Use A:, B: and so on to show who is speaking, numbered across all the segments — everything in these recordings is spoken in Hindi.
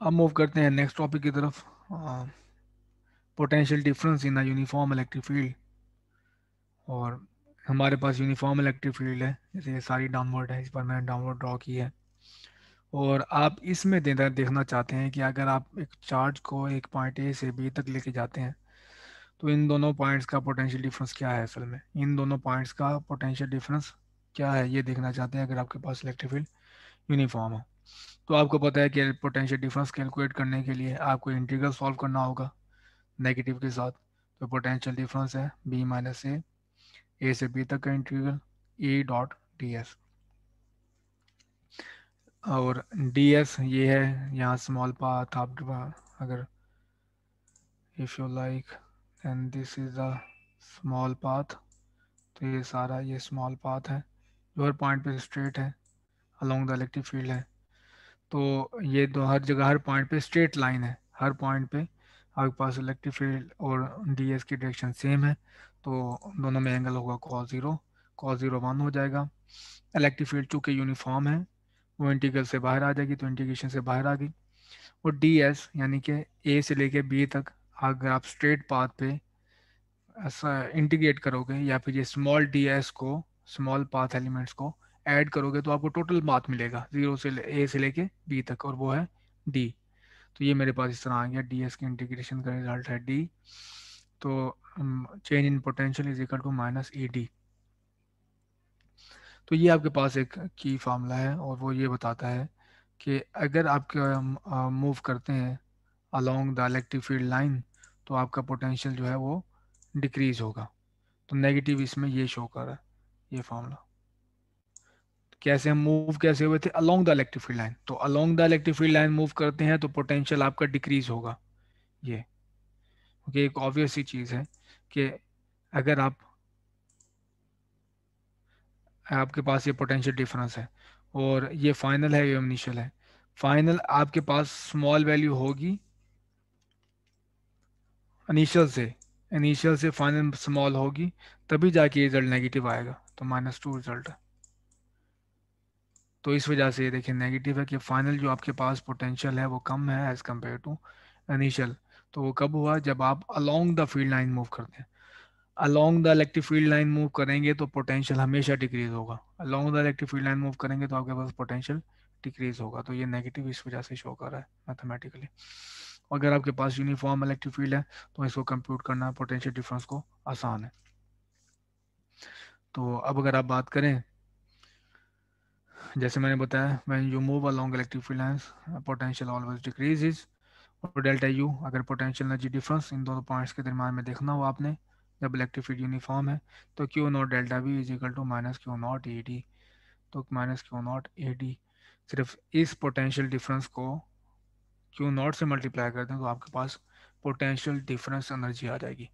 A: अब मूव करते हैं नेक्स्ट टॉपिक की तरफ। Potential difference in a uniform electric field. और हमारे पास यूनिफॉर्म इलेक्ट्रिक फील्ड है, जैसे ये सारी डाउनवर्ड है, इस पर मैंने डाउनवर्ड ड्रॉ की है। और आप इसमें देखना चाहते हैं कि अगर आप एक चार्ज को एक पॉइंट ए से बी तक लेके जाते हैं तो इन दोनों पॉइंट्स का पोटेंशियल डिफरेंस क्या है। असल में इन दोनों पॉइंट्स का पोटेंशियल डिफरेंस क्या है ये देखना चाहते हैं अगर आपके पास इलेक्ट्रिक फील्ड यूनिफॉर्म है। तो आपको पता है कि पोटेंशियल डिफरेंस कैलकुलेट करने के लिए आपको इंटीग्रल सॉल्व करना होगा नेगेटिव के साथ। तो पोटेंशियल डिफरेंस है बी माइनस ए से बी तक का इंटीग्रल ई डॉट डी एस। और डी एस ये है यहाँ स्मॉल पाथ। आप अगर if you like and this is a small path, तो ये सारा ये स्मॉल पाथ है जो हर पॉइंट पे स्ट्रेट है अलोंग द इलेक्ट्रिक फील्ड है। तो ये दो हर जगह हर पॉइंट पे स्ट्रेट लाइन है, हर पॉइंट पे आपके पास इलेक्ट्रिक फील्ड और डी एस की डायरेक्शन सेम है। तो दोनों में एंगल होगा कॉस जीरो वन हो जाएगा। इलेक्ट्रिक फील्ड चूँकि यूनिफॉर्म है वो इंटीग्रल से बाहर आ जाएगी, तो इंटीग्रेशन से बाहर आ गई। और डी एस यानी कि ए से लेके बी तक अगर आप स्ट्रेट पाथ पे ऐसा इंटीग्रेट करोगे या फिर ये स्मॉल डी एस को, स्मॉल पाथ एलिमेंट्स को ऐड करोगे तो आपको टोटल पाथ मिलेगा जीरो से ए से लेके बी तक, और वो है डी। तो ये मेरे पास इस तरह आ गया, डी एस की इंटीग्रेशन का रिजल्ट है डी। तो change in potential is equal to minus E D. तो ये आपके पास एक की फार्मूला है और वो ये बताता है कि अगर आप मूव करते हैं along the electric field line तो आपका पोटेंशियल जो है वो डिक्रीज होगा। तो नेगेटिव इसमें ये शो कर रहा है, ये फार्मूला। कैसे हम मूव कैसे हुए थे along the electric field line, तो along the electric field line move करते हैं तो पोटेंशियल आपका डिक्रीज होगा। ये क्योंकि एक ऑब्वियस सी चीज़ है कि अगर आपके पास ये पोटेंशियल डिफरेंस है और ये फाइनल है, ये इनिशियल है। फाइनल आपके पास स्मॉल वैल्यू होगी इनिशियल से फाइनल स्मॉल होगी, तभी जाके रिजल्ट नेगेटिव आएगा। तो -2 रिजल्ट है। तो इस वजह से ये देखिए नेगेटिव है कि फाइनल जो आपके पास पोटेंशियल है वो कम है एज कम्पेयर टू इनिशियल। तो वो कब हुआ, जब आप along the field line move करते हैं। Along the electric field line move करेंगे तो पोटेंशियल हमेशा डिक्रीज होगा। Along the electric field line move करेंगे तो आपके पास पोटेंशियल डिक्रीज होगा। तो ये नेगेटिव इस वजह से शो कर रहा है मैथमेटिकली। अगर आपके पास यूनिफॉर्म इलेक्ट्रिक फील्ड है तो इसको कंप्यूट करना पोटेंशियल डिफरेंस को आसान है। तो अब अगर आप बात करें, जैसे मैंने बताया when you move along electric field lines potential always decreases. और डेल्टा यू अगर पोटेंशियल एनर्जी डिफरेंस इन दोनों पॉइंट्स के दरम्यान में देखना हो आपने जब इलेक्ट्रिक फील्ड यूनिफॉर्म है, तो q naught delta V is equal to minus q naught a d. तो minus q naught a d, सिर्फ इस पोटेंशियल डिफरेंस को क्यू नॉट से मल्टीप्लाई कर दें तो आपके पास पोटेंशियल डिफरेंस एनर्जी आ जाएगी।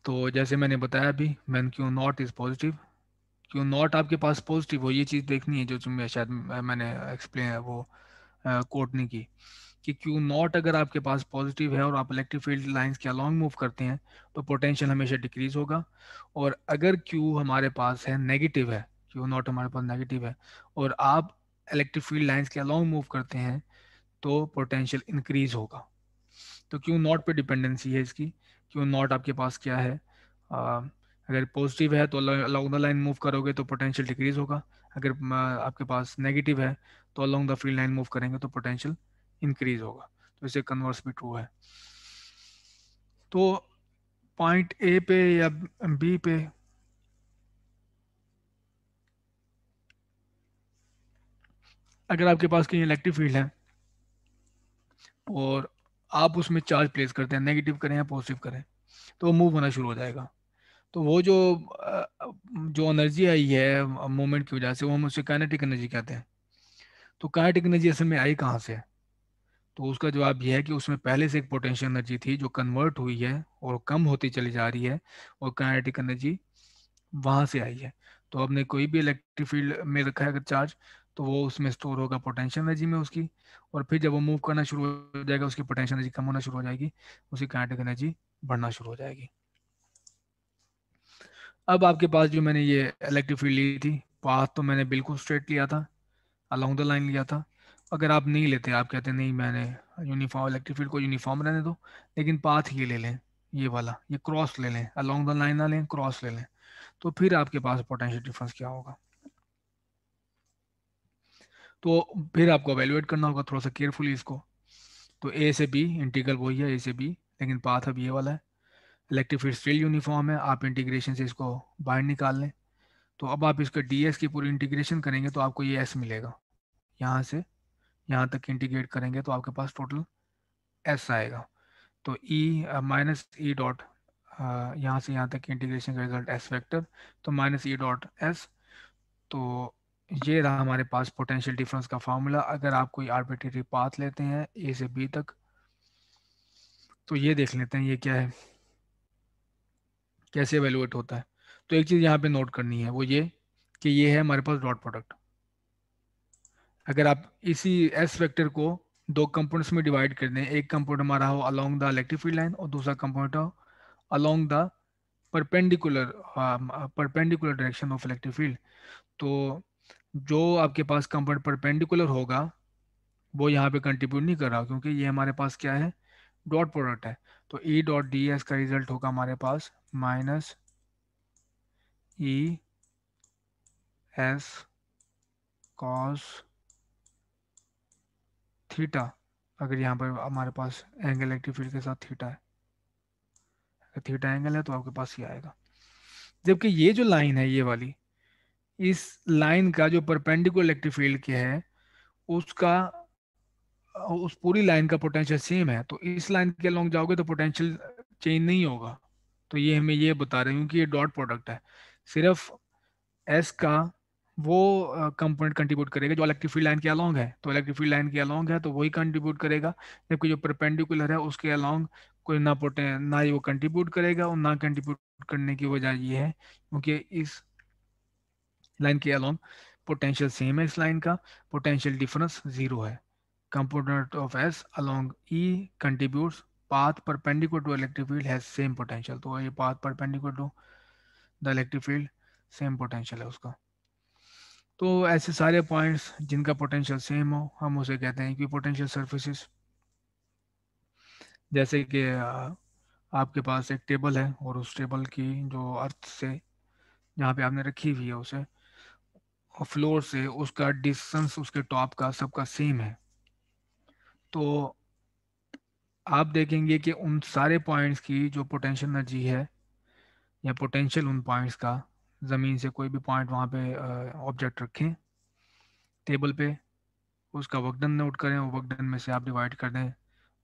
A: तो जैसे मैंने बताया अभी, when q naught is positive, q naught आपके पास पॉजिटिव हो, ये चीज़ देखनी है जो तुम्हें शायद मैंने एक्सप्लेन वो कोट नहीं की, कि क्यू नॉट अगर आपके पास पॉजिटिव है और आप इलेक्ट्रिक फील्ड लाइंस के अलॉन्ग मूव करते हैं तो पोटेंशियल हमेशा डिक्रीज होगा। और अगर क्यू हमारे पास है नेगेटिव है, क्यू नॉट हमारे पास नेगेटिव है और आप इलेक्ट्रिक फील्ड लाइंस के अलॉन्ग मूव करते हैं तो पोटेंशियल इंक्रीज होगा। तो क्यू नॉट पे डिपेंडेंसी है इसकी। क्यू नॉट आपके पास क्या है, अगर पॉजिटिव है तो अलोंग द लाइन मूव करोगे तो पोटेंशियल डिक्रीज होगा। अगर आपके पास नेगेटिव है तो along the field line move करेंगे तो पोटेंशियल इंक्रीज होगा। तो इसे कन्वर्स भी ट्रू है। तो पॉइंट ए पे या बी पे अगर आपके पास कहीं इलेक्ट्रिक फील्ड है और आप उसमें चार्ज प्लेस करते हैं, नेगेटिव करें या पॉजिटिव करें, तो वो मूव होना शुरू हो जाएगा। तो वो जो एनर्जी आई है मोमेंट की वजह से, वो हम उसे काइनेटिक एनर्जी कहते हैं। तो काइनेटिक एनर्जी असल में आई कहाँ से है, तो उसका जवाब यह है कि उसमें पहले से एक पोटेंशियल एनर्जी थी जो कन्वर्ट हुई है और कम होती चली जा रही है, और काइनेटिक एनर्जी वहाँ से आई है। तो आपने कोई भी इलेक्ट्रिक फील्ड में रखा है अगर चार्ज, तो वो उसमें स्टोर होगा पोटेंशियल एनर्जी में उसकी, और फिर जब वो मूव करना शुरू हो जाएगा उसकी पोटेंशियल एनर्जी कम होना शुरू हो जाएगी, उसकी काइनेटिक एनर्जी बढ़ना शुरू हो जाएगी। अब आपके पास जो मैंने ये इलेक्ट्रिक फील्ड ली थी, पाथ तो मैंने बिल्कुल स्ट्रेट लिया था, अलोंग द लाइन लिया था। अगर आप नहीं लेते, आप कहते नहीं मैंने यूनिफॉर्म इलेक्ट्रिक फील्ड को यूनिफॉर्म रहने दो, लेकिन पाथ ये ले लें, ये वाला, ये क्रॉस ले लें, अलोंग द लाइन ना लें, क्रॉस ले लें, तो फिर आपके पास पोटेंशियल डिफरेंस क्या होगा। तो फिर आपको एवेलुएट करना होगा थोड़ा सा केयरफुली इसको। तो ए से बी इंटीग्रल वही है, ए से बी, लेकिन पाथ अब ये वाला है। इलेक्ट्रिक फील्ड स्टिल यूनिफॉर्म है, आप इंटीग्रेशन से इसको बाहर निकाल लें। तो अब आप इसका डीएस की पूरी इंटीग्रेशन करेंगे तो आपको ये एस मिलेगा। यहाँ से यहाँ तक इंटीग्रेट करेंगे तो आपके पास टोटल एस आएगा। तो ई माइनस ई डॉट, यहाँ से यहाँ तक की इंटीग्रेशन का रिजल्ट एस वेक्टर, तो माइनस ई डॉट एस। तो ये रहा हमारे पास पोटेंशियल डिफरेंस का फार्मूला। अगर आप कोई आर्बिट्रेरी पाथ लेते हैं ए से बी तक, तो ये देख लेते हैं ये क्या है, कैसे एवेलुएट होता है। तो एक चीज़ यहाँ पे नोट करनी है, वो ये कि ये है हमारे पास डॉट प्रोडक्ट। अगर आप इसी एस वेक्टर को दो कंपोनेंट्स में डिवाइड कर दें, एक कंपोनेंट हमारा हो along the electric field line और दूसरा कंपोनेंट हो along the perpendicular perpendicular direction of electric field, तो जो आपके पास कंपोनेंट परपेंडिकुलर होगा वो यहाँ पे कंट्रीब्यूट नहीं कर रहा, क्योंकि ये हमारे पास क्या है, डॉट प्रोडक्ट है। तो ई डॉट डी एस का रिजल्ट होगा हमारे पास minus E s cos theta. अगर यहाँ पर हमारे पास एंगल इलेक्ट्रिक फील्ड के साथ थीटा है, अगर थीटा एंगल है तो आपके पास ये आएगा। जबकि ये जो लाइन है ये वाली, इस लाइन का जो परपेंडिकुलर इलेक्ट्रिक फील्ड के है उसका, उस पूरी लाइन का पोटेंशियल सेम है, तो इस लाइन के अलॉन्ग जाओगे तो पोटेंशियल चेंज नहीं होगा। तो ये हमें ये बता रहे हैं कि ये डॉट प्रोडक्ट है, सिर्फ एस का वो कंपोनेंट कंट्रीब्यूट करेगा जो इलेक्ट्रिक फील्ड लाइन के अलॉन्ग है। तो इलेक्ट्रिक फील्ड लाइन के अलॉन्ग है तो वही कंट्रीब्यूट करेगा, जबकि जो परपेंडिकुलर है उसके अलॉन्ग कोई ना ना ही वो कंट्रीब्यूट करेगा और ना कंट्रीब्यूट करने की वजह ये है क्योंकि इस लाइन के अलॉन्ग पोटेंशियल सेम है, इस लाइन का पोटेंशियल डिफरेंस जीरो है। component of S along E contributes path perpendicular to electric field has same potential। तो ये path perpendicular to the electric field same potential है उसका। तो ऐसे सारे पॉइंट्स जिनका पोटेंशियल सेम हो हम उसे कहते हैं कि पोटेंशियल सर्फेसिस। जैसे कि आपके पास एक टेबल है और उस टेबल की जो अर्थ से जहाँ पे आपने रखी हुई है उसे, और फ्लोर से उसका डिस्टेंस उसके टॉप का सबका सेम है, तो आप देखेंगे कि उन सारे पॉइंट्स की जो पोटेंशियल एनर्जी है या पोटेंशियल उन पॉइंट्स का, ज़मीन से कोई भी पॉइंट वहाँ पे ऑब्जेक्ट रखें टेबल पे, उसका वर्क डन नोट करें और वर्क डन में से आप डिवाइड कर दें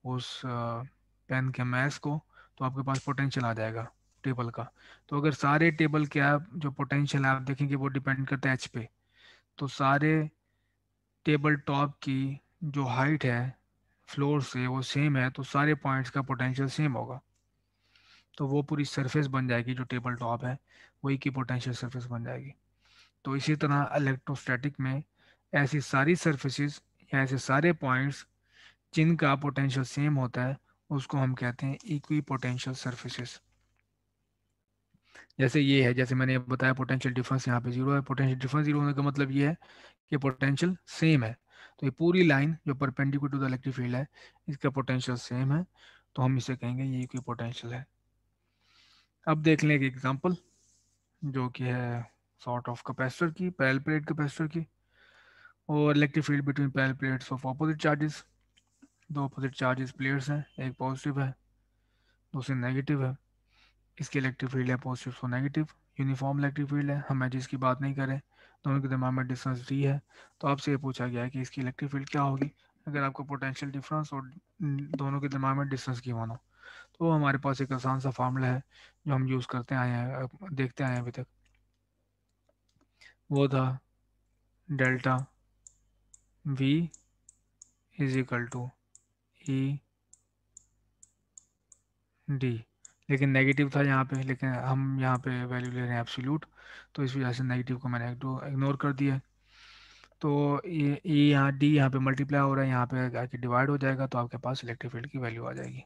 A: उस पेन के मैस को, तो आपके पास पोटेंशियल आ जाएगा टेबल का। तो अगर सारे टेबल के आप जो पोटेंशियल है आप देखेंगे वो डिपेंड करता है एच पे, तो सारे टेबल टॉप की जो हाइट है फ्लोर से वो सेम है तो सारे पॉइंट्स का पोटेंशियल सेम होगा, तो वो पूरी सरफेस बन जाएगी जो टेबल टॉप है वही की पोटेंशियल सरफेस बन जाएगी। तो इसी तरह इलेक्ट्रोस्टैटिक में ऐसी सारी सरफेसेस या ऐसे सारे पॉइंट्स जिनका पोटेंशियल सेम होता है उसको हम कहते हैं इक्वी पोटेंशियल सरफेसेस। जैसे ये है, जैसे मैंने बताया पोटेंशियल डिफरेंस यहाँ पे जीरो है, पोटेंशियल डिफरेंस जीरो होने का मतलब ये है कि पोटेंशियल सेम है। तो ये पूरी लाइन जो perpendicular to the electric field है इसका पोटेंशियल सेम है, तो हम इसे कहेंगे ये इक्वी पोटेंशियल है। अब देख लें एक एग्जांपल जो कि है सॉर्ट ऑफ कैपेसिटर की, पैरेलल प्लेट कैपेसिटर की, और electric field between parallel plates of opposite charges. दो अपोजिट चार्जेस प्लेट्स हैं, एक पॉजिटिव है दूसरी नेगेटिव है, इसकी इलेक्ट्रिक फील्ड है पॉजिटिव तो नेगेटिव, यूनिफॉर्म इलेक्ट्रिक फील्ड है, हम एजिस की बात नहीं करें, दोनों के दिमाग में डिस्टेंस डी है। तो आपसे ये पूछा गया है कि इसकी इलेक्ट्रिक फील्ड क्या होगी अगर आपको पोटेंशियल डिफरेंस और दोनों के दिमाग में डिस्टेंस की मानो। तो हमारे पास एक आसान सा फार्मूला है जो हम यूज़ करते आए हैं, देखते आए हैं अभी तक, वो था delta V is equal to E D. लेकिन नेगेटिव था यहाँ पे, लेकिन हम यहाँ पे वैल्यू ले रहे हैं एब्सोल्यूट, तो इस वजह से नेगेटिव को मैंने इग्नोर कर दिया। तो ये यहाँ डी यहाँ पे मल्टीप्लाई हो रहा है, यहाँ पे आके डिवाइड हो जाएगा तो आपके पास इलेक्ट्रिक फील्ड की वैल्यू आ जाएगी।